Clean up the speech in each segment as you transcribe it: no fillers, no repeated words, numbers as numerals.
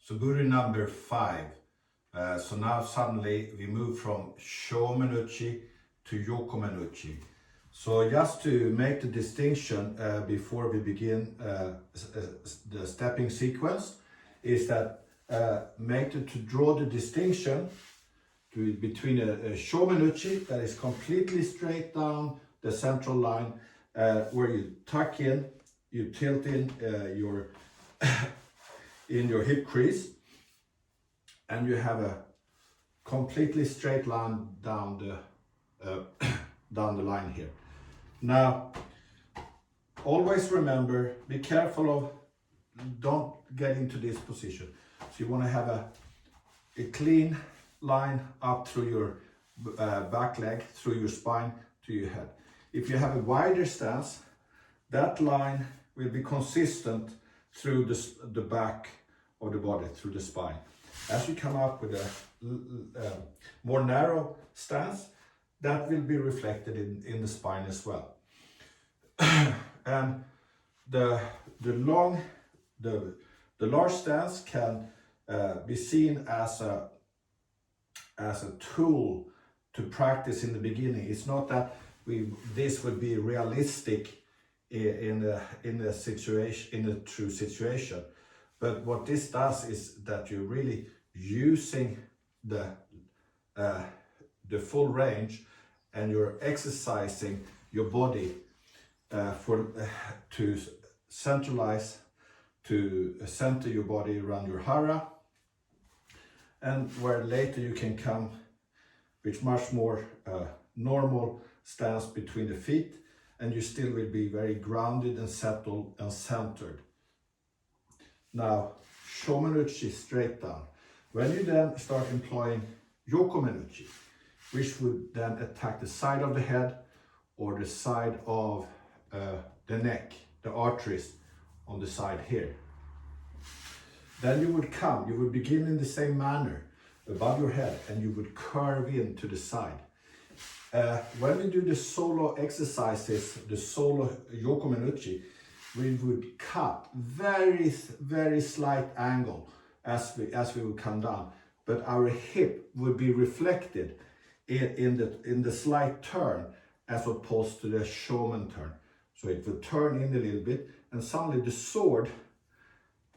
Suburi number 5. So now suddenly we move from Yokomen-uchi to Yokomen-uchi. So just to make the distinction before we begin the stepping sequence is that to draw the distinction between a Yokomen-uchi that is completely straight down the central line, where you tuck in, you tilt in your in your hip crease, and you have a completely straight line down the down the line here. Now, always remember, be careful of, don't get into this position. So you want to have a clean line up through your back leg, through your spine to your head. If you have a wider stance, that line will be consistent through the back of the body, through the spine. As you come up with a more narrow stance, that will be reflected in the spine as well. And the large stance can be seen as a tool to practice in the beginning. It's not that this would be realistic in a situation, in a true situation, but what this does is that you're really using the full range, and you're exercising your body to centralize, to center your body around your hara, and where later you can come with much more normal stance between the feet, and you still will be very grounded and settled and centered. Now, Yokomen-uchi straight down. When you then start employing Yokomen-uchi, which would then attack the side of the head or the side of the neck, the arteries on the side here, then you would begin in the same manner above your head, and you would curve in to the side. When we do the solo exercises, the solo Yokomen-uchi, we would cut very, very slight angle as we would come down, but our hip would be reflected in the slight turn as opposed to the Shomen turn. So it would turn in a little bit, and suddenly the sword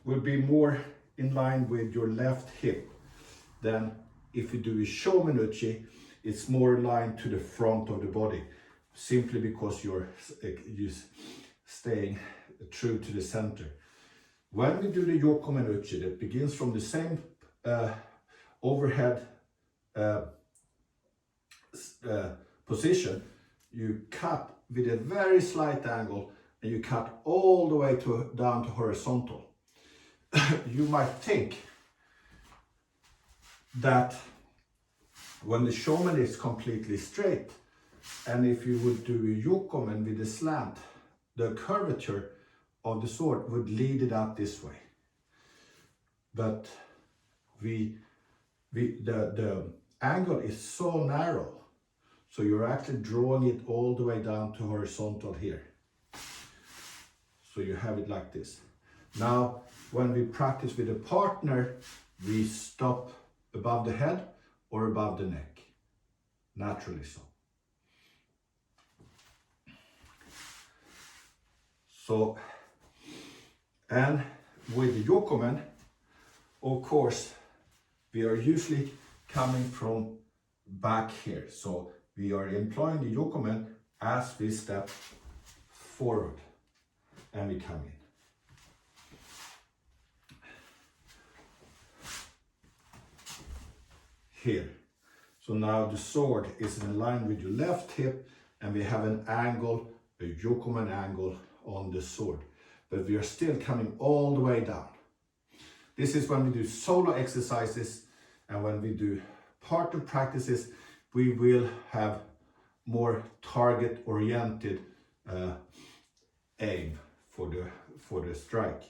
will be more in line with your left hip than if you do a Yokomen-uchi. It's more aligned to the front of the body, simply because you're staying true to the center. When we do the Yokomen-uchi, that begins from the same overhead position, you cut with a very slight angle, and you cut all the way down to horizontal. You might think that when the Shomen is completely straight, and if you would do a Yokomen with a slant, the curvature of the sword would lead it up this way. But the angle is so narrow, so you're actually drawing it all the way down to horizontal here. So you have it like this. Now, when we practice with a partner, we stop above the head or above the neck, naturally so. So, and with the Yokomen, of course, we are usually coming from back here. So we are employing the Yokomen as we step forward and we come in. Here. So now the sword is in line with your left hip, and we have an angle, a Yokomen angle on the sword, but we are still coming all the way down. This is when we do solo exercises, and when we do partner practices, we will have more target oriented aim for the strike.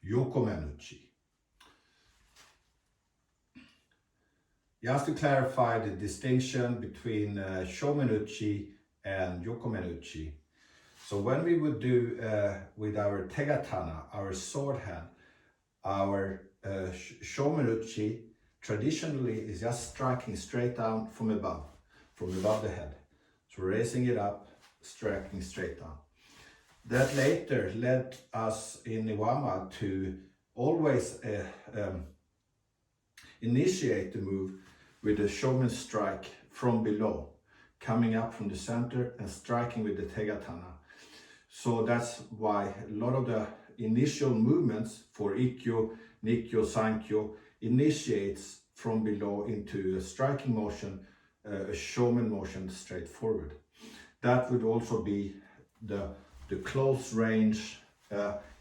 yokomenuchi. Just to clarify the distinction between shomenuchi and yokomenuchi. So when we would do with our tegatana, our sword hand, our shomenuchi traditionally is just striking straight down from above the head. So raising it up, striking straight down. That later led us in Iwama to always initiate the move with a shomen strike from below, coming up from the center and striking with the tegatana. So that's why a lot of the initial movements for ikkyo, nikkyo, sankyo initiates from below into a striking motion, a shomen motion straight forward. That would also be the close range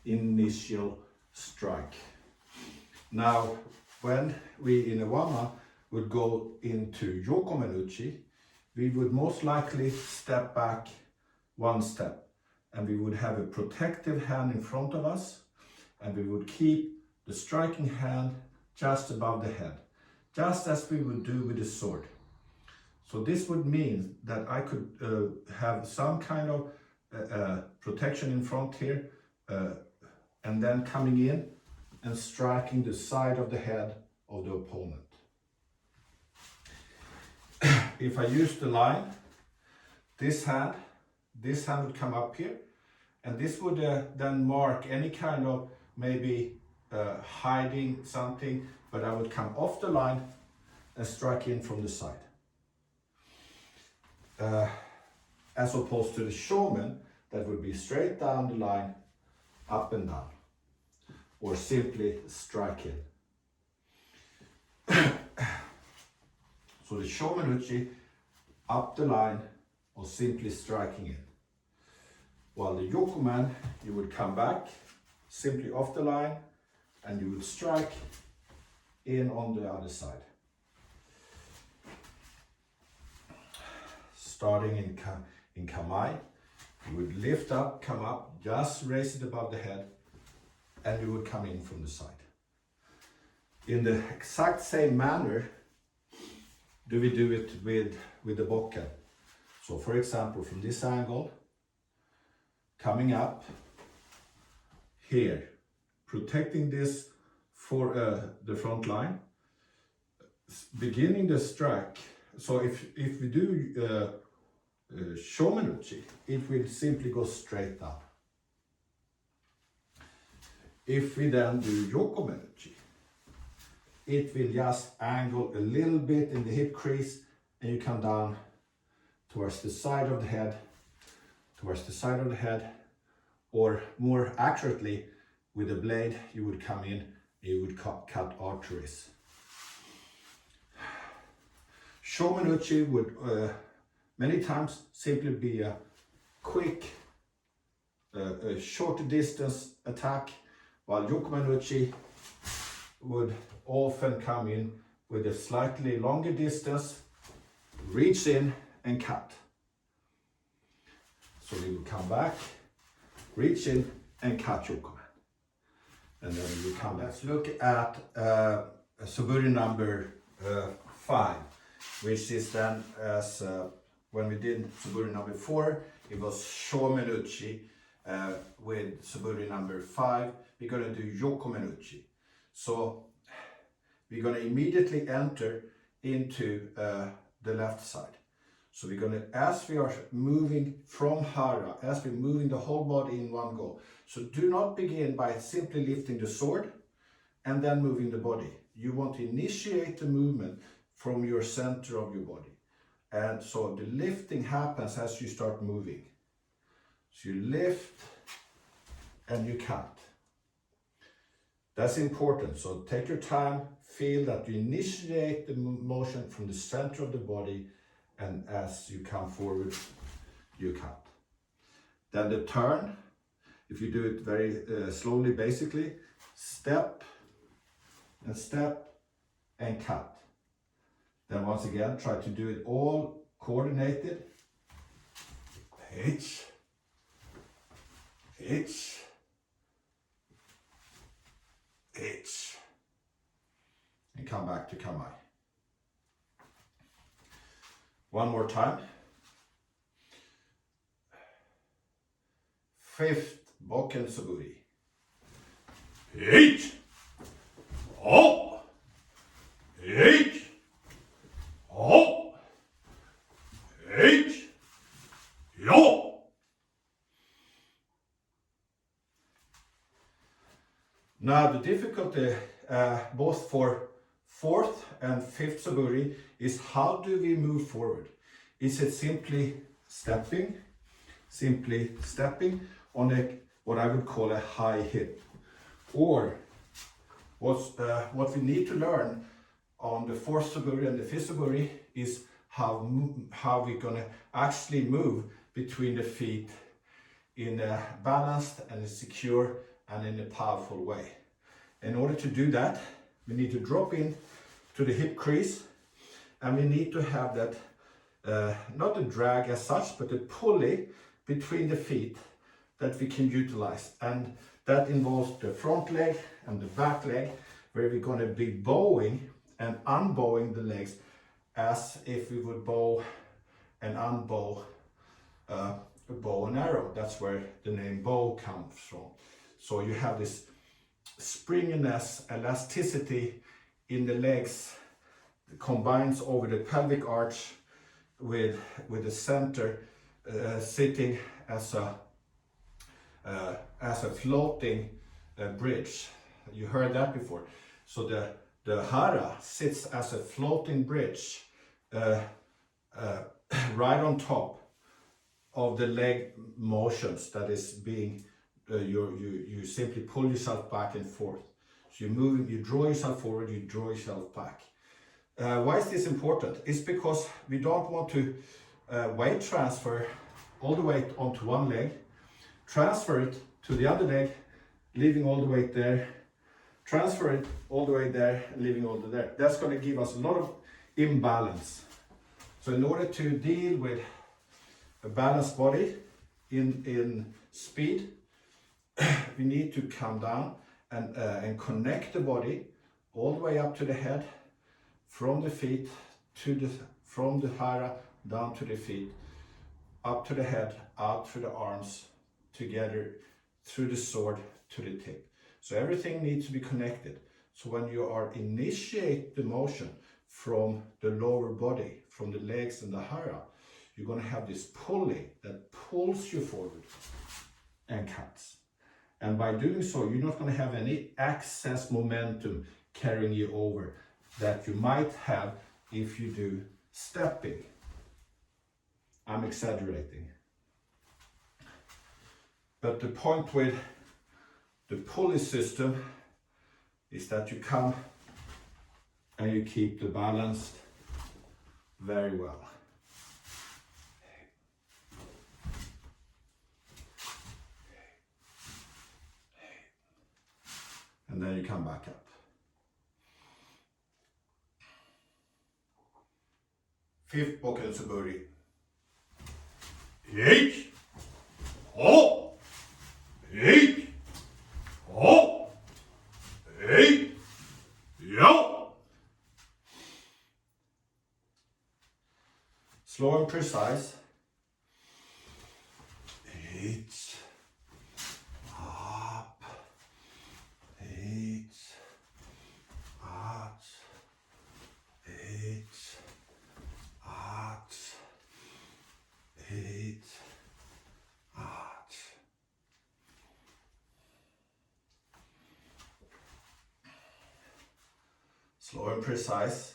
initial strike. Now, when we in Iwama would go into Yokomen-uchi, we would most likely step back one step, and we would have a protective hand in front of us, and we would keep the striking hand just above the head, just as we would do with the sword. So this would mean that I could have some kind of protection in front here, and then coming in and striking the side of the head of the opponent. If I use the line, this hand would come up here, and this would then mark any kind of maybe hiding something, but I would come off the line and strike in from the side. As opposed to the shomen, that would be straight down the line, up and down, or simply strike in. So the shomen-uchi, up the line, or simply striking in. While the yokomen, you would come back, simply off the line, and you would strike in on the other side. Starting in kamai, you would lift up, come up, just raise it above the head, and you would come in from the side. In the exact same manner, do we do it with the bokken. So for example, from this angle, coming up here, protecting this for the front line, beginning the strike. So if we do shomen-uchi, it will simply go straight down. If we then do yokomen-uchi, it will just angle a little bit in the hip crease, and you come down towards the side of the head, or more accurately, with a blade, you would come in, you would cut arteries. Shomen-uchi would many times simply be a quick, a shorter distance attack, while yokomen-uchi would often come in with a slightly longer distance, reach in and cut. So we would come back, reach in and cut yokomen. And then we would come back. Let's look at Suburi number 5, which is then as when we did Suburi number 4, it was shomen-uchi. With Suburi number 5, we're going to do yokomen-uchi. So we're going to immediately enter into the left side. So we're going to, as we are moving from hara, as we're moving the whole body in one go. So do not begin by simply lifting the sword and then moving the body. You want to initiate the movement from your center of your body. And so the lifting happens as you start moving. So you lift and you cut. That's important. So take your time, feel that you initiate the motion from the center of the body, and as you come forward, you cut. Then the turn, if you do it very slowly, basically, step and cut. Then once again, try to do it all coordinated. Hitch, H. And come back to Kamai. One more time. 5th Bokken Suburi. H. O. H. O. H. Yo. Now the difficulty both for 4th and 5th Suburi is how do we move forward? Is it simply stepping on what I would call a high hip? Or what we need to learn on the 4th Suburi and the 5th Suburi is how we're gonna actually move between the feet in a balanced and a secure and in a powerful way. In order to do that, we need to drop in to the hip crease, and we need to have that, not a drag as such, but a pulley between the feet that we can utilize. And that involves the front leg and the back leg, where we're going to be bowing and unbowing the legs as if we would bow and unbow a bow and arrow. That's where the name bow comes from. So you have this springiness, elasticity in the legs, combines over the pelvic arch with the center sitting as a floating bridge. You heard that before. So the hara sits as a floating bridge right on top of the leg motions that is being you simply pull yourself back and forth. So you're moving, you draw yourself forward, you draw yourself back. Why is this important? It's because we don't want to weight transfer all the weight onto one leg, transfer it to the other leg, leaving all the weight there, transfer it all the way there, and leaving all the there. That's going to give us a lot of imbalance. So in order to deal with a balanced body in speed, we need to come down and connect the body all the way up to the head, from the feet to from the hara down to the feet, up to the head, out through the arms, together through the sword to the tip. So everything needs to be connected. So when you are initiate the motion from the lower body, from the legs and the hara, you're going to have this pulley that pulls you forward and cuts. And by doing so, you're not going to have any excess momentum carrying you over that you might have if you do stepping. I'm exaggerating. But the point with the pulley system is that you come and you keep the balance very well. And then you come back up. Fifth Bokken Suburi. H. O. H. O. H. Yo. Slow and precise. H. Up. H. Out. H. Out. H. Out. Slow and precise.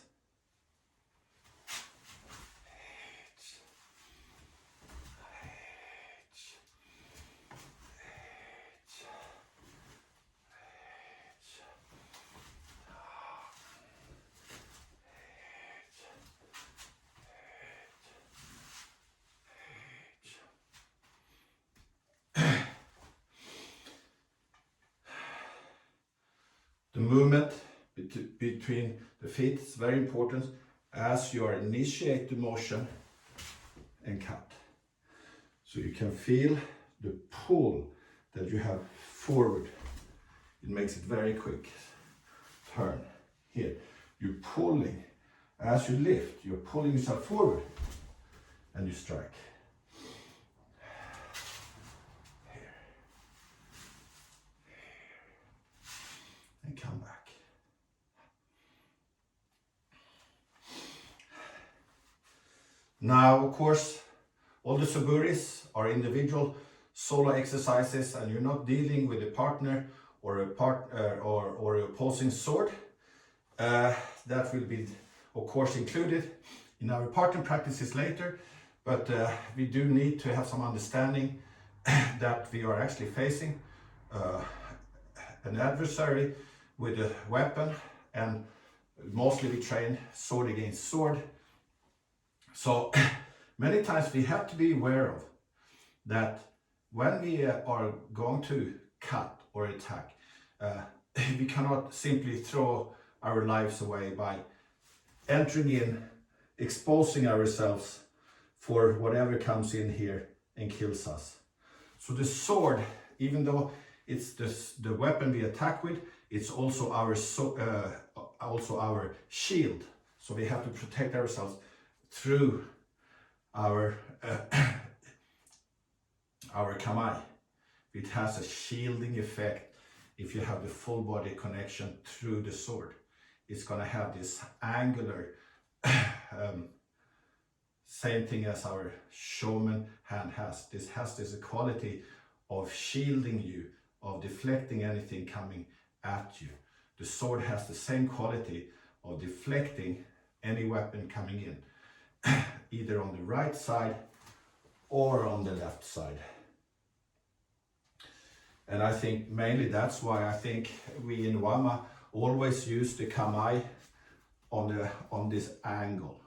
The movement between the feet is very important as you are initiate the motion and cut. So you can feel the pull that you have forward. It makes it very quick. turn. Here, you're pulling. As you lift, you're pulling yourself forward and you strike. Here. And come back. Now, of course, all the Suburis are individual solo exercises, and you're not dealing with a partner or or a opposing sword. That will be, of course, included in our partner practices later, but we do need to have some understanding that we are actually facing an adversary with a weapon, and mostly we train sword against sword. So many times we have to be aware of that when we are going to cut or attack, we cannot simply throw our lives away by entering in, exposing ourselves for whatever comes in here and kills us. So the sword, even though it's the weapon we attack with, it's also our shield. So we have to protect ourselves through our kamai. It has a shielding effect if you have the full body connection through the sword. It's going to have this angular, same thing as our shomen hand has. This has this quality of shielding you, of deflecting anything coming at you. The sword has the same quality of deflecting any weapon coming in, either on the right side or on the left side. And I think mainly that's why I think we in Wama always use the kamai on this angle.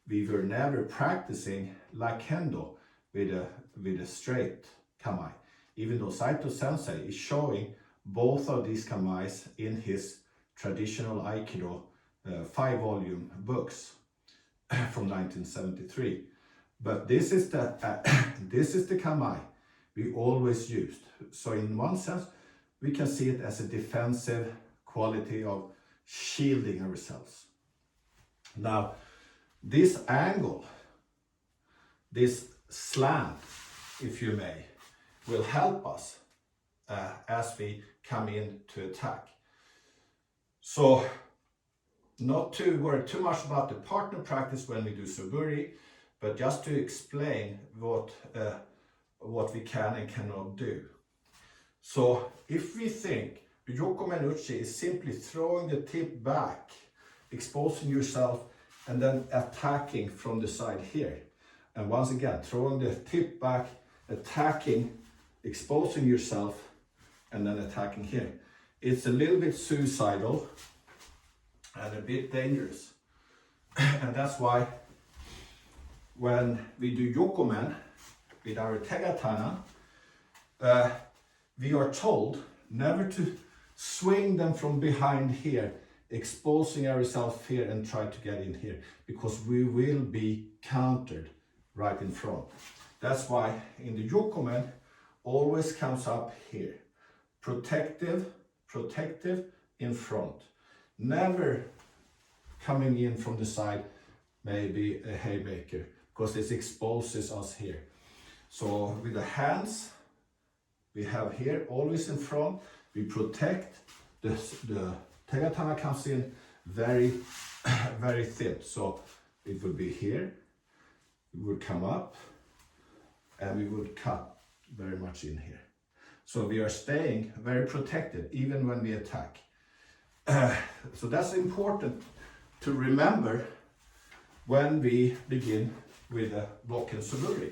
We were never practicing like kendo with a straight kamai, even though Saito Sensei is showing both of these kamais in his traditional Aikido 5-volume books from 1973. But this is the kamai we always used. So in one sense, we can see it as a defensive quality of shielding ourselves. Now, this angle, this slant, if you may, will help us as we come in to attack. So, not to worry too much about the partner practice when we do Suburi, but just to explain what we can and cannot do. So if we think the Yokomen-uchi is simply throwing the tip back, exposing yourself, and then attacking from the side here. And once again, throwing the tip back, attacking, exposing yourself, and then attacking here. It's a little bit suicidal and a bit dangerous. And that's why when we do Yokomen with our tegatana, we are told never to swing them from behind here, exposing ourselves here and try to get in here, because we will be countered right in front. That's why in the Yokomen always comes up here. Protective in front. Never coming in from the side, maybe a haymaker, because this exposes us here. So with the hands we have here, always in front, we protect. The tegatana comes in very, very thin. So it would be here, we would come up, and we would cut very much in here. So we are staying very protected even when we attack. So that's important to remember when we begin with a Bokken Suburi,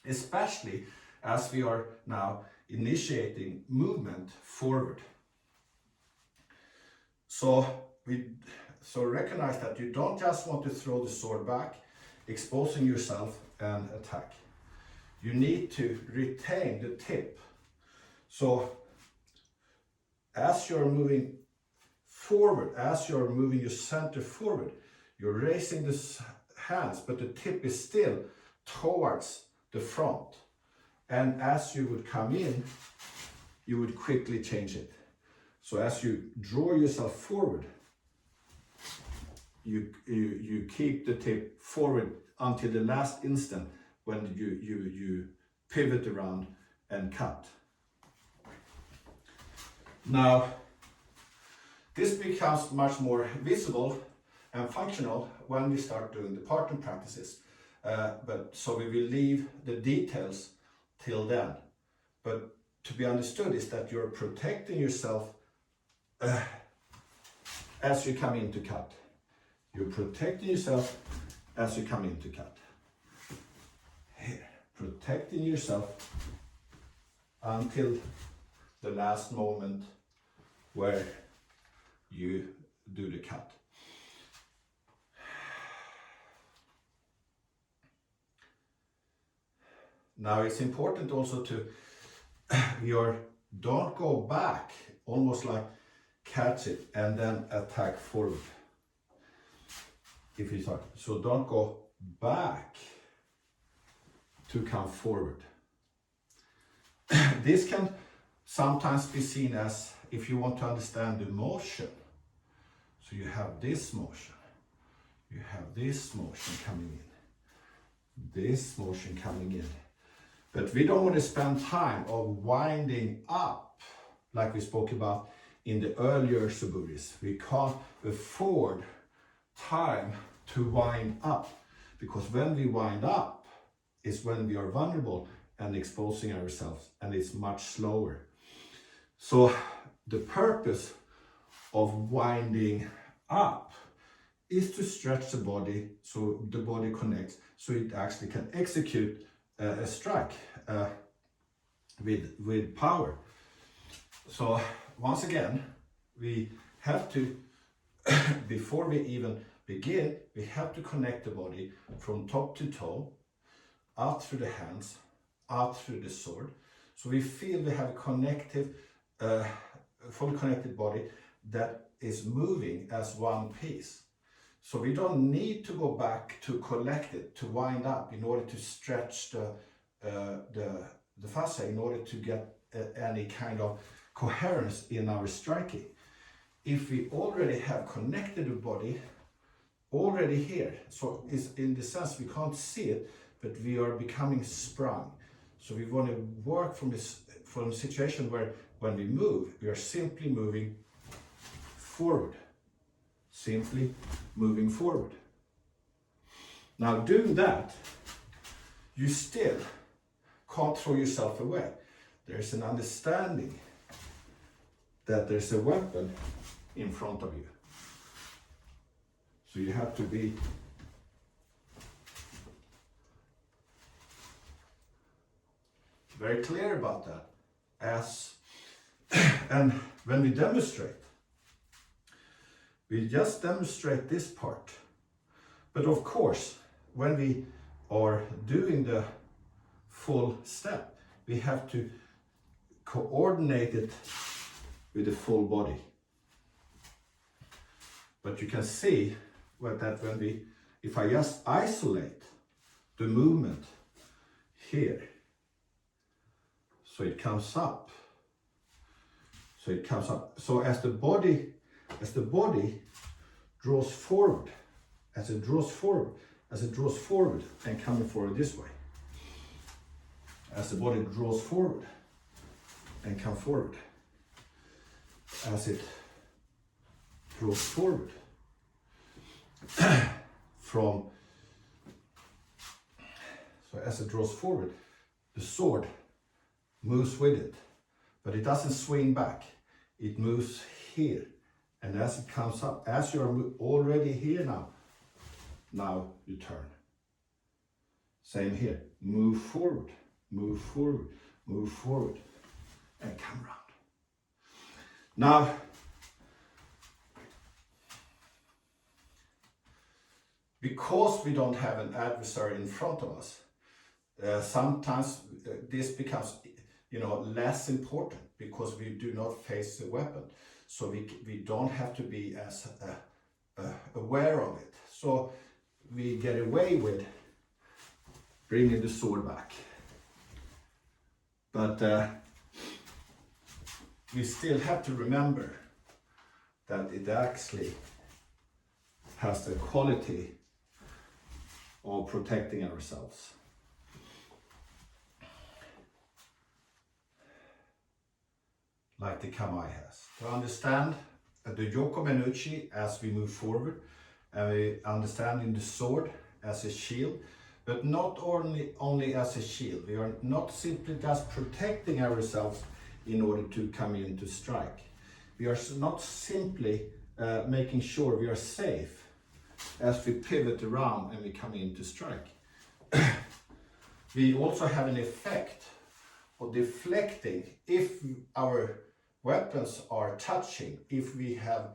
especially as we are now initiating movement forward. So recognize that you don't just want to throw the sword back, exposing yourself and attack. You need to retain the tip. So as you're moving forward, as you're moving your center forward, you're raising the hands, but the tip is still towards the front. And as you would come in, you would quickly change it. So as you draw yourself forward, you keep the tip forward until the last instant when you pivot around and cut. Now, this becomes much more visible and functional when we start doing the partner practices. So we will leave the details till then. But to be understood is that you're protecting yourself as you come into cut. You're protecting yourself as you come into cut. Here, protecting yourself until the last moment where you do the cut. Now it's important also to don't go back, almost like catch it and then attack forward. If you start, so don't go back to come forward. This can sometimes be seen as, if you want to understand the motion, so you have this motion, you have this motion coming in, this motion coming in. But we don't want to spend time of winding up, like we spoke about in the earlier Suburis. We can't afford time to wind up, because when we wind up is when we are vulnerable and exposing ourselves, and it's much slower. So the purpose of winding up is to stretch the body so the body connects, so it actually can execute a strike with power. So once again, we have to, before we even begin, we have to connect the body from top to toe, out through the hands, out through the sword. So we feel we have a connective, fully connected body that is moving as one piece. So we don't need to go back to collect it, to wind up in order to stretch the fascia, in order to get any kind of coherence in our striking. If we already have connected the body already here, so is in the sense we can't see it, but we are becoming sprung. So we want to work from a situation where when we move, we are simply moving forward. Simply moving forward. Now doing that, you still can't throw yourself away. There's an understanding that there's a weapon in front of you. So you have to be very clear about that. And when we demonstrate, we just demonstrate this part. But of course, when we are doing the full step, we have to coordinate it with the full body. But you can see that if I just isolate the movement here, so it comes up, so as the body draws forward, as it draws forward and coming forward this way, as the body draws forward and come forward, as it draws forward as it draws forward, the sword moves with it, but it doesn't swing back, it moves here. And as it comes up, as you are already here now you turn. Same here, move forward, move forward, move forward, and come around. Now, because we don't have an adversary in front of us, sometimes this becomes, less important because we do not face the weapon. So we don't have to be as aware of it. So we get away with bringing the sword back. But we still have to remember that it actually has the quality of protecting ourselves. Like the kamae has. To understand the yokomenuchi as we move forward, and we understanding the sword as a shield, but not only as a shield. We are not simply just protecting ourselves in order to come in to strike. We are not simply making sure we are safe as we pivot around and we come in to strike. We also have an effect of deflecting if our weapons are touching, if we have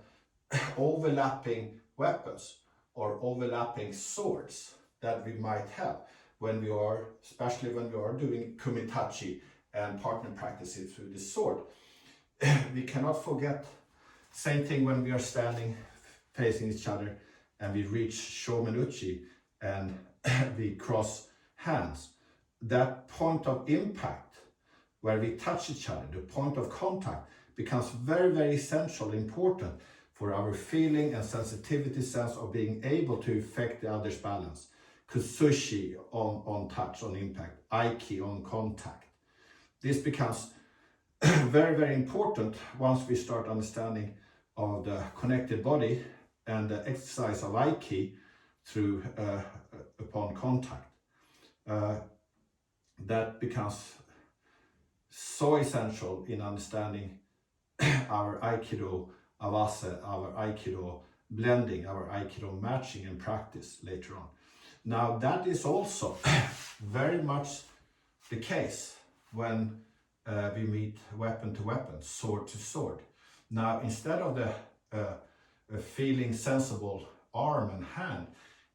overlapping weapons or overlapping swords that we might have when we are, especially when we are doing kumitachi and partner practices with the sword. We cannot forget, same thing when we are standing facing each other and we reach yokomen-uchi and we cross hands. That point of impact where we touch each other, the point of contact, becomes very, very essential, important for our feeling and sensitivity sense of being able to affect the other's balance. Kusushi on touch, on impact, aiki on contact. This becomes very, very important once we start understanding of the connected body and the exercise of aiki through upon contact. That becomes so essential in understanding our aikido avase, our aikido blending, our aikido matching in practice later on. Now that is also very much the case when we meet weapon to weapon, sword to sword. Now instead of the feeling sensible arm and hand,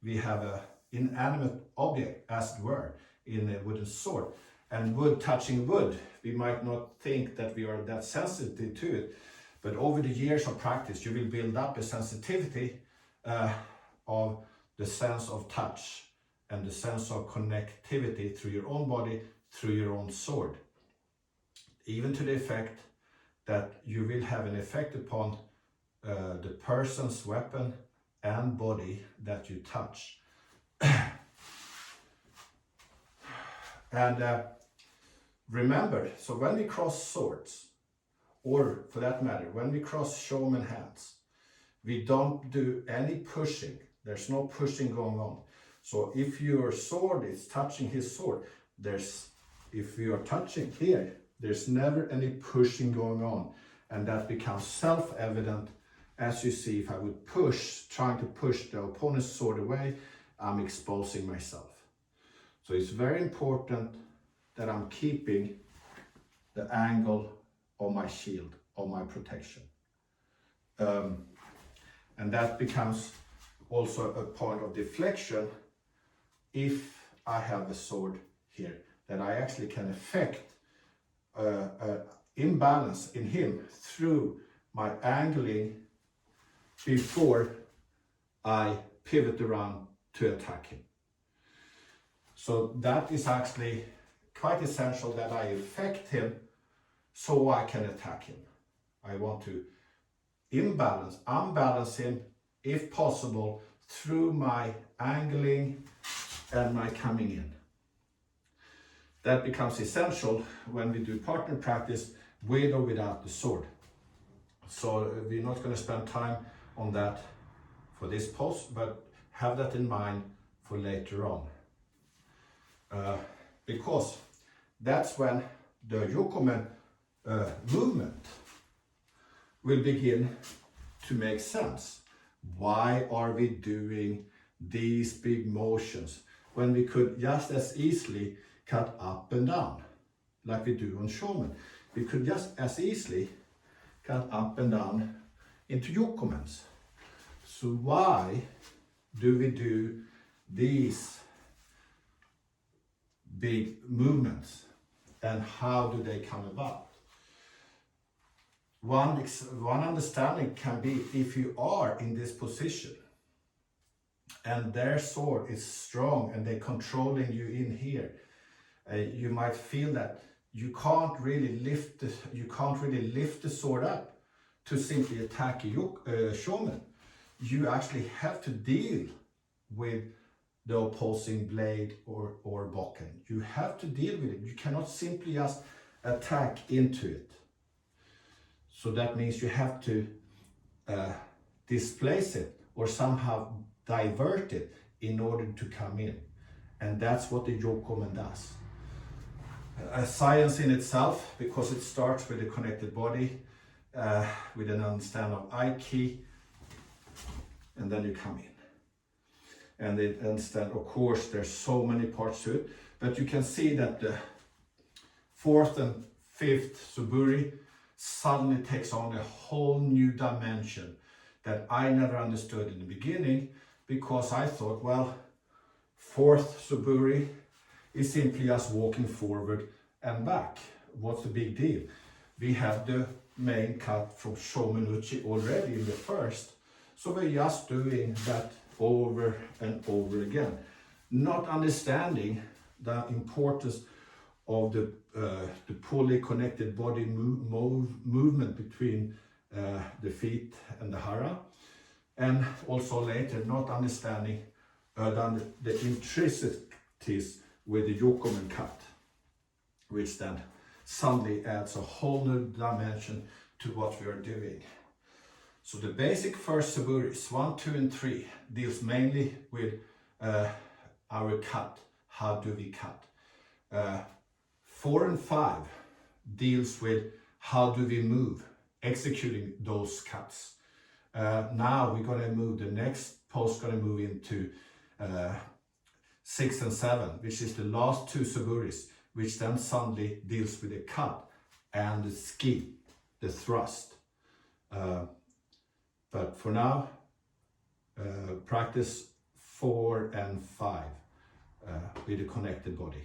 we have an inanimate object, as it were, in a wooden sword. And wood touching wood, we might not think that we are that sensitive to it, but over the years of practice you will build up a sensitivity of the sense of touch and the sense of connectivity through your own body, through your own sword. Even to the effect that you will have an effect upon the person's weapon and body that you touch. And remember, so when we cross swords, or for that matter, when we cross shomen hands, we don't do any pushing. There's no pushing going on. So if your sword is touching his sword, if you are touching here, there's never any pushing going on. And that becomes self-evident as you see. If I would trying to push the opponent's sword away, I'm exposing myself. So it's very important that I'm keeping the angle of my shield, of my protection. And that becomes also a point of deflection if I have the sword here, that I actually can affect imbalance in him through my angling before I pivot around to attack him. So that is actually quite essential, that I affect him so I can attack him. I want to unbalance him, if possible, through my angling and my coming in. That becomes essential when we do partner practice with or without the sword. So we're not going to spend time on that for this post, but have that in mind for later on. Because that's when the yokomen movement will begin to make sense. Why are we doing these big motions when we could just as easily cut up and down like we do on shomen? We could just as easily cut up and down into yokomens. So why do we do these big movements, and how do they come about? One understanding can be, if you are in this position and their sword is strong and they're controlling you in here, you might feel that you can't really lift the sword up to simply attack a shomen. You actually have to deal with the opposing blade or bokken. You have to deal with it. You cannot simply just attack into it. So that means you have to displace it or somehow divert it in order to come in. And that's what the yokomen does. A science in itself, because it starts with the connected body, with an understanding of Aiki, and then you come in. And they understand, of course, there's so many parts to it, but you can see that the 4th and 5th Suburi suddenly takes on a whole new dimension that I never understood in the beginning, because I thought, well, 4th Suburi is simply just walking forward and back. What's the big deal? We have the main cut from Yokomen-uchi already in the first, so we're just doing that over and over again, not understanding the importance of the fully connected body movement between the feet and the hara, and also later not understanding the intricacies with the yokomen cut, which then suddenly adds a whole new dimension to what we are doing. So the basic first Suburis, 1, 2, and 3, deals mainly with our cut. How do we cut? 4 and 5 deals with how do we move, executing those cuts. Now we're going to move, the next post going to move into 6 and 7, which is the last 2 Suburis, which then suddenly deals with the cut and the ski, the thrust. But for now, practice 4 and 5 with a connected body.